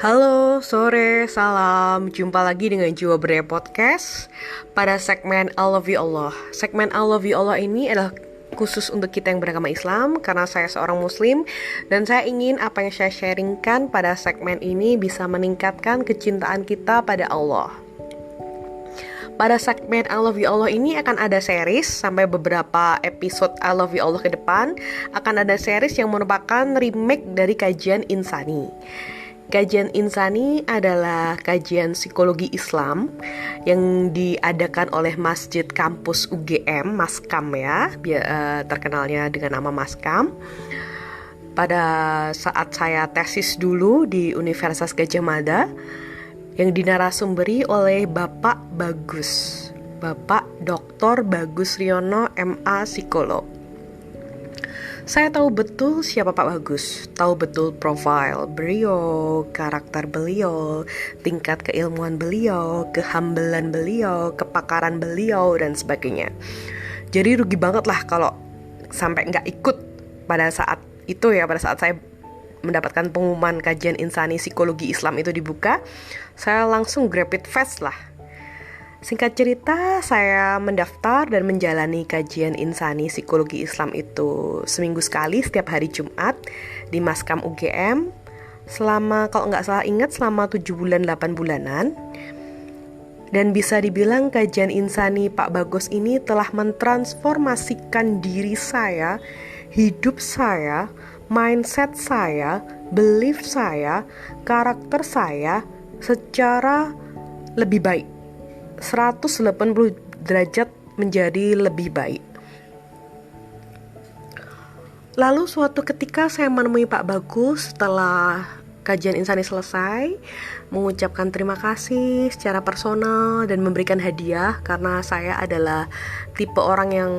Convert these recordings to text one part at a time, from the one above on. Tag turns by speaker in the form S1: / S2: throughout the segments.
S1: Halo, sore, salam. Jumpa lagi dengan Jiwa Berdaya Podcast pada segmen I Love You Allah. Segmen I Love You Allah ini adalah khusus untuk kita yang beragama Islam karena saya seorang muslim dan saya ingin apa yang saya sharingkan pada segmen ini bisa meningkatkan kecintaan kita pada Allah. Pada segmen I Love You Allah ini akan ada series sampai beberapa episode I Love You Allah ke depan. Akan ada series yang merupakan remake dari kajian Insani. Kajian Insani adalah kajian psikologi Islam yang diadakan oleh Masjid Kampus UGM, Maskam ya, terkenalnya dengan nama Maskam. Pada saat saya tesis dulu di Universitas Gadjah Mada, yang dinarasumberi oleh Bapak Bagus, Bapak Dr. Bagus Riono, MA Psikolog. Saya tahu betul siapa Pak Bagus, tahu betul profil beliau, karakter beliau, tingkat keilmuan beliau, kehambelan beliau, kepakaran beliau, dan sebagainya. Jadi rugi banget lah kalau sampai nggak ikut pada saat itu ya, pada saat saya mendapatkan pengumuman kajian Insani Psikologi Islam itu dibuka, saya langsung grab it fast lah. Singkat cerita, saya mendaftar dan menjalani kajian Insani Psikologi Islam itu seminggu sekali setiap hari Jumat di Maskam UGM selama, kalau nggak salah ingat, selama 7 bulan 8 bulanan. Dan bisa dibilang kajian Insani Pak Bagus ini telah mentransformasikan diri saya, hidup saya, mindset saya, belief saya, karakter saya secara lebih baik. 180 derajat menjadi lebih baik. Lalu suatu ketika saya menemui Pak Bagus setelah kajian Insani selesai, mengucapkan terima kasih secara personal dan memberikan hadiah karena saya adalah tipe orang yang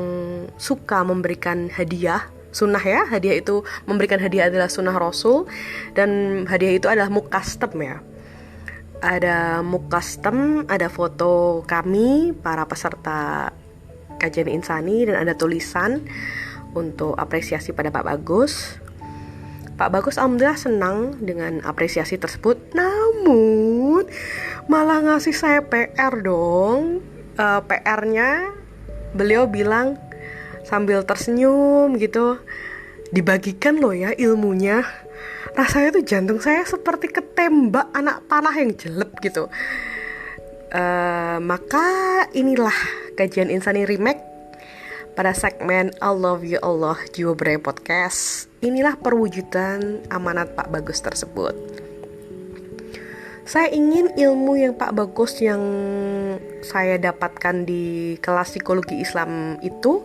S1: suka memberikan hadiah. Sunnah ya, hadiah itu, memberikan hadiah adalah sunnah Rasul, dan hadiah itu adalah muk custom ya. Ada muk custom, ada foto kami para peserta kajian Insani, dan ada tulisan untuk apresiasi pada Pak Bagus. Pak Bagus alhamdulillah senang dengan apresiasi tersebut, namun malah ngasih saya PR dong. PR-nya beliau bilang sambil tersenyum gitu, dibagikan loh ya ilmunya. Rasanya tuh jantung saya seperti ketembak anak panah yang jelek gitu. Maka inilah kajian Insani Remake pada segmen I Love You Allah Jiwa Berdaya Podcast. Inilah perwujudan amanat Pak Bagus tersebut. Saya ingin ilmu yang Pak Bagus yang saya dapatkan di kelas psikologi Islam itu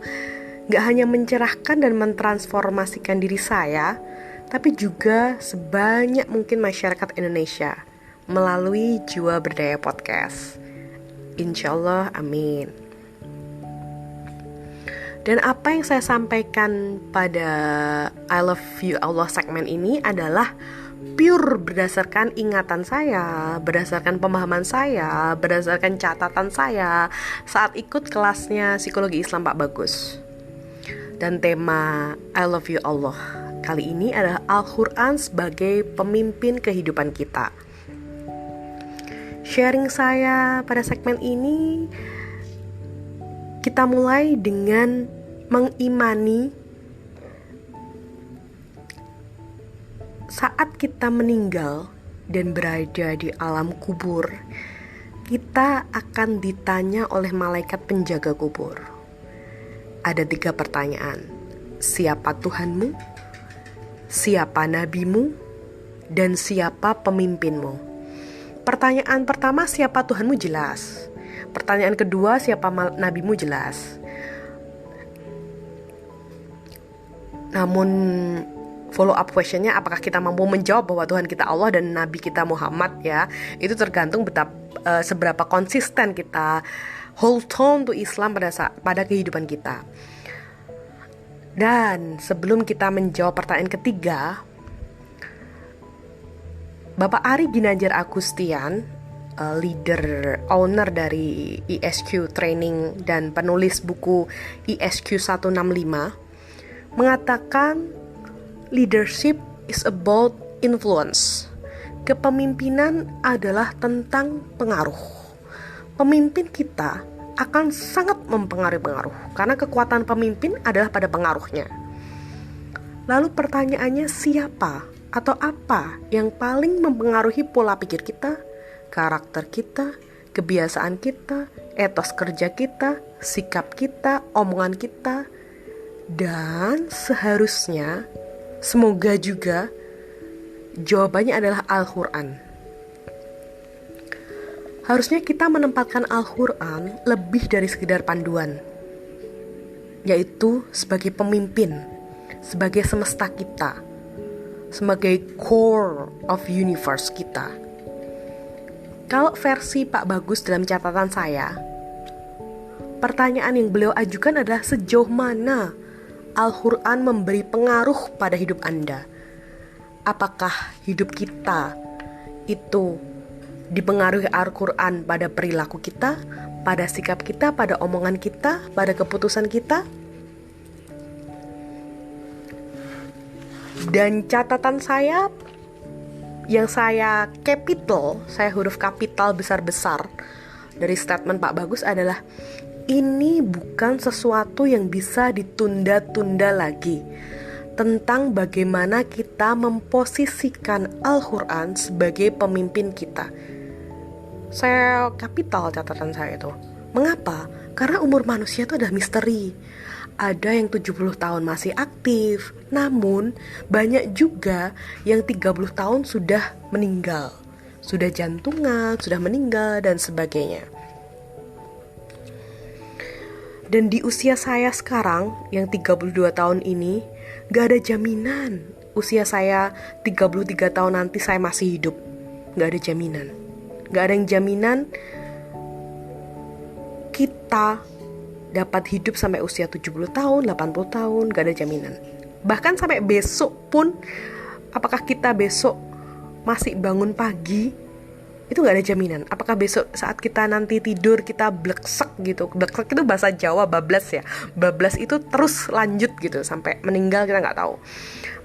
S1: gak hanya mencerahkan dan mentransformasikan diri saya, tapi juga sebanyak mungkin masyarakat Indonesia melalui Jiwa Berdaya Podcast. Insya Allah, amin. Dan apa yang saya sampaikan pada I Love You Allah segmen ini adalah pure berdasarkan ingatan saya, berdasarkan pemahaman saya, berdasarkan catatan saya saat ikut kelasnya Psikologi Islam Pak Bagus. Dan tema I Love You Allah kali ini adalah Al-Quran sebagai pemimpin kehidupan kita. Sharing saya pada segmen ini, kita mulai dengan mengimani saat kita meninggal dan berada di alam kubur, kita akan ditanya oleh malaikat penjaga kubur. Ada 3 pertanyaan. Siapa Tuhanmu? Siapa nabimu? Dan siapa pemimpinmu? Pertanyaan pertama, siapa Tuhanmu, jelas. Pertanyaan kedua, siapa nabimu, jelas. Namun follow up questionnya, apakah kita mampu menjawab bahwa Tuhan kita Allah dan Nabi kita Muhammad ya? Itu tergantung seberapa konsisten kita hold on to Islam pada kehidupan kita. Dan sebelum kita menjawab pertanyaan ketiga, Bapak Ari Ginanjar Agustian, leader owner dari ISQ Training dan penulis buku ISQ 165, mengatakan leadership is about influence. kepemimpinan adalah tentang pengaruh. Pemimpin kita akan sangat mempengaruhi pengaruh, karena kekuatan pemimpin adalah pada pengaruhnya. Lalu pertanyaannya, siapa atau apa yang paling mempengaruhi pola pikir kita, karakter kita, kebiasaan kita, etos kerja kita, sikap kita, omongan kita, dan seharusnya, semoga juga, jawabannya adalah Al-Quran. Harusnya kita menempatkan Al-Quran lebih dari sekedar panduan, yaitu sebagai pemimpin, sebagai semesta kita, sebagai core of universe kita. Kalau versi Pak Bagus dalam catatan saya, pertanyaan yang beliau ajukan adalah sejauh mana Al-Quran memberi pengaruh pada hidup Anda. Apakah hidup kita itu dipengaruhi Al-Quran pada perilaku kita, pada sikap kita, pada omongan kita, pada keputusan kita? Dan catatan saya yang saya capital, saya huruf kapital besar-besar dari statement Pak Bagus adalah, ini bukan sesuatu yang bisa ditunda-tunda lagi, tentang bagaimana kita memposisikan Al-Quran sebagai pemimpin kita. Saya kapital catatan saya itu. Mengapa? Karena umur manusia itu adalah misteri. Ada yang 70 tahun masih aktif, namun banyak juga yang 30 tahun sudah meninggal, sudah jantungan, sudah meninggal, dan sebagainya. Dan di usia saya sekarang yang 32 tahun ini, gak ada jaminan usia saya 33 tahun nanti saya masih hidup. Gak ada jaminan. Gak ada yang jaminan kita dapat hidup sampai usia 70 tahun, 80 tahun, gak ada jaminan. Bahkan sampai besok pun, apakah kita besok masih bangun pagi, itu gak ada jaminan. Apakah besok saat kita nanti tidur kita bleksek gitu. Bleksek itu bahasa Jawa, bablas ya. Bablas itu terus lanjut gitu sampai meninggal, kita gak tahu.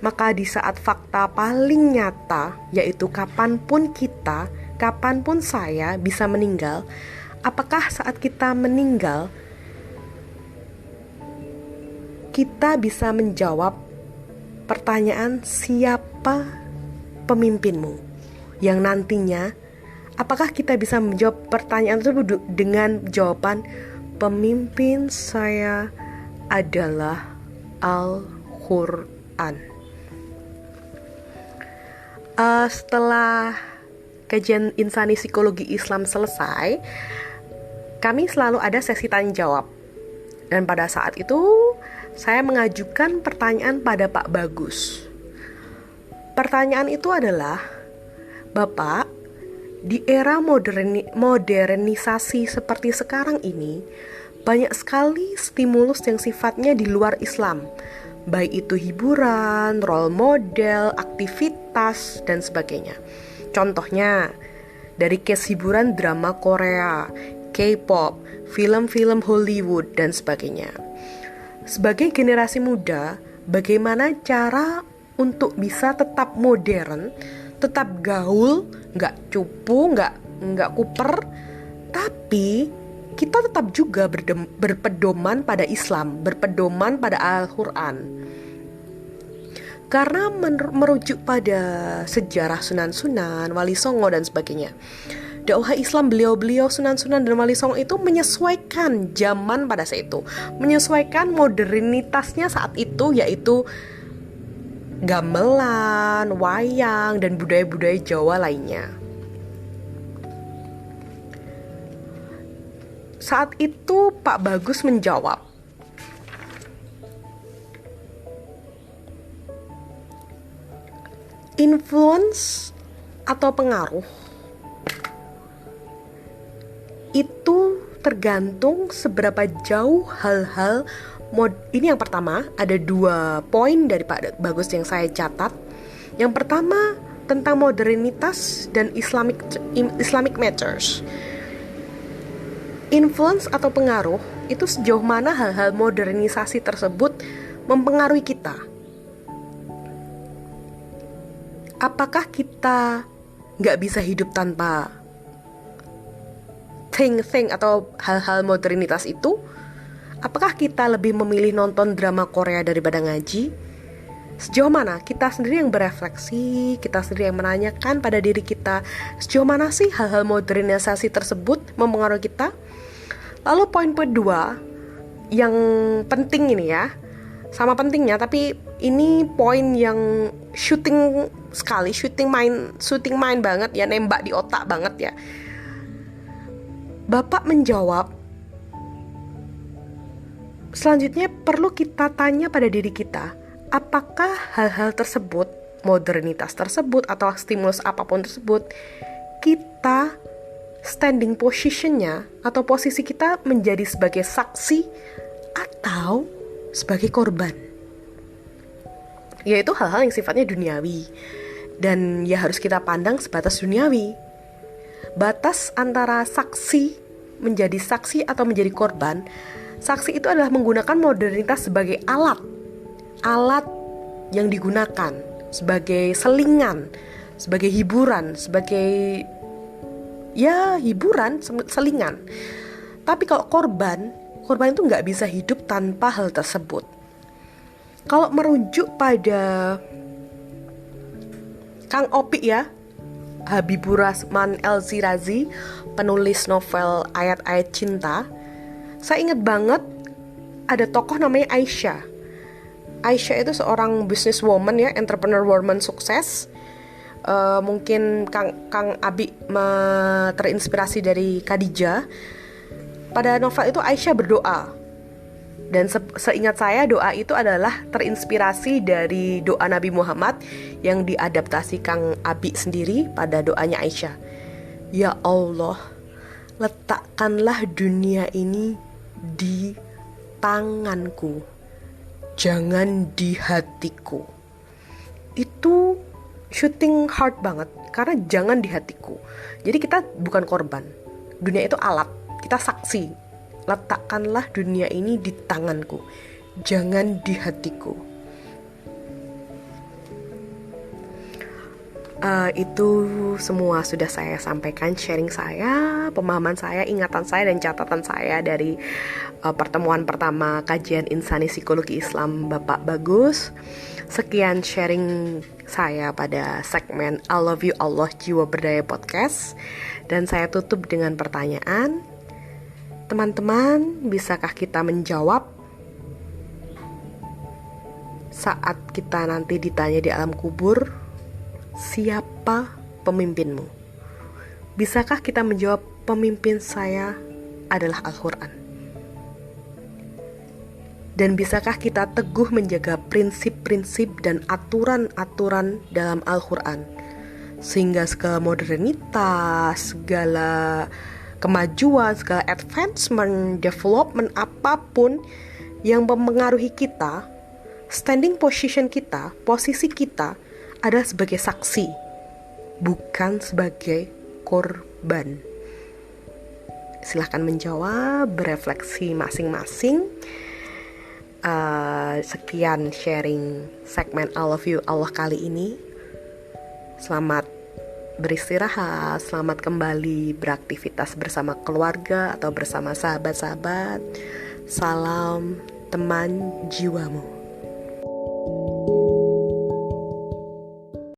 S1: Maka di saat fakta paling nyata, yaitu kapanpun kita, kapanpun saya bisa meninggal, apakah saat kita meninggal kita bisa menjawab pertanyaan siapa pemimpinmu, yang nantinya apakah kita bisa menjawab pertanyaan tersebut dengan jawaban pemimpin saya adalah Al-Quran. Setelah kajian insani psikologi Islam selesai, kami selalu ada sesi tanya jawab. Dan pada saat itu saya mengajukan pertanyaan pada Pak Bagus. Pertanyaan itu adalah, Bapak, di era modernisasi seperti sekarang ini, banyak sekali stimulus yang sifatnya di luar Islam, baik itu hiburan, role model, aktivitas, dan sebagainya. Contohnya, dari case hiburan drama Korea, K-pop, film-film Hollywood, dan sebagainya. Sebagai generasi muda, bagaimana cara untuk bisa tetap modern, tetap gaul, nggak cupu, nggak kuper, tapi kita tetap juga berpedoman pada Islam, berpedoman pada Al-Quran. Karena merujuk pada sejarah Sunan-Sunan, Wali Songo, dan sebagainya, dakwah Islam beliau-beliau Sunan-Sunan dan Wali Songo itu menyesuaikan zaman pada saat itu, menyesuaikan modernitasnya saat itu, yaitu gamelan, wayang, dan budaya-budaya Jawa lainnya. Saat itu Pak Bagus menjawab, influence atau pengaruh itu tergantung seberapa jauh hal-hal ini. Yang pertama, ada 2 poin dari Pak Bagus yang saya catat. Yang pertama tentang modernitas dan Islamic matters. Influence atau pengaruh itu sejauh mana hal-hal modernisasi tersebut mempengaruhi kita. Apakah kita nggak bisa hidup tanpa thing atau hal-hal modernitas itu, apakah kita lebih memilih nonton drama Korea daripada ngaji? Sejauh mana kita sendiri yang berefleksi, kita sendiri yang menanyakan pada diri kita, sejauh mana sih hal-hal modernisasi tersebut mempengaruhi kita? Lalu poin kedua yang penting ini ya, sama pentingnya, tapi ini poin yang shooting mind banget ya, nembak di otak banget ya. Bapak menjawab, selanjutnya perlu kita tanya pada diri kita, apakah hal-hal tersebut, modernitas tersebut atau stimulus apapun tersebut, kita standing positionnya atau posisi kita menjadi sebagai saksi atau sebagai korban. Yaitu hal-hal yang sifatnya duniawi dan ya harus kita pandang sebatas duniawi. Batas antara saksi menjadi saksi atau menjadi korban, saksi itu adalah menggunakan modernitas sebagai alat yang digunakan sebagai selingan, sebagai hiburan, sebagai hiburan, selingan. Tapi kalau korban itu nggak bisa hidup tanpa hal tersebut. Kalau merujuk pada Kang Opi ya, Habibur Rahman El-Shirazi, penulis novel Ayat-Ayat Cinta, saya ingat banget ada tokoh namanya Aisyah. Aisyah itu seorang businesswoman ya, entrepreneur woman sukses. Mungkin Kang Abi terinspirasi dari Khadijah. Pada novel itu Aisyah berdoa. Dan seingat saya doa itu adalah terinspirasi dari doa Nabi Muhammad yang diadaptasi Kang Abi sendiri pada doanya Aisyah. Ya Allah, letakkanlah dunia ini di tanganku, jangan di hatiku. Itu shooting hard banget, karena jangan di hatiku. Jadi kita bukan korban, dunia itu alat, kita saksi. Letakkanlah dunia ini di tanganku, jangan di hatiku. Itu semua sudah saya sampaikan, sharing saya, pemahaman saya, ingatan saya, dan catatan saya dari pertemuan pertama kajian Insani Psikologi Islam Bapak Bagus. Sekian sharing saya pada segmen I Love You Allah Jiwa Berdaya Podcast. Dan saya tutup dengan pertanyaan, teman-teman, bisakah kita menjawab saat kita nanti ditanya di alam kubur, siapa pemimpinmu? Bisakah kita menjawab, pemimpin saya adalah Al-Quran? Dan bisakah kita teguh menjaga prinsip-prinsip dan aturan-aturan dalam Al-Quran, sehingga segala modernitas, segala kemajuan, segala advancement, development apapun yang mempengaruhi kita, standing position kita, posisi kita adalah sebagai saksi, bukan sebagai korban. Silahkan menjawab, berefleksi masing-masing. Sekian sharing segmen I Love You Allah kali ini. Selamat beristirahat, selamat kembali beraktivitas bersama keluarga atau bersama sahabat-sahabat. Salam teman jiwamu.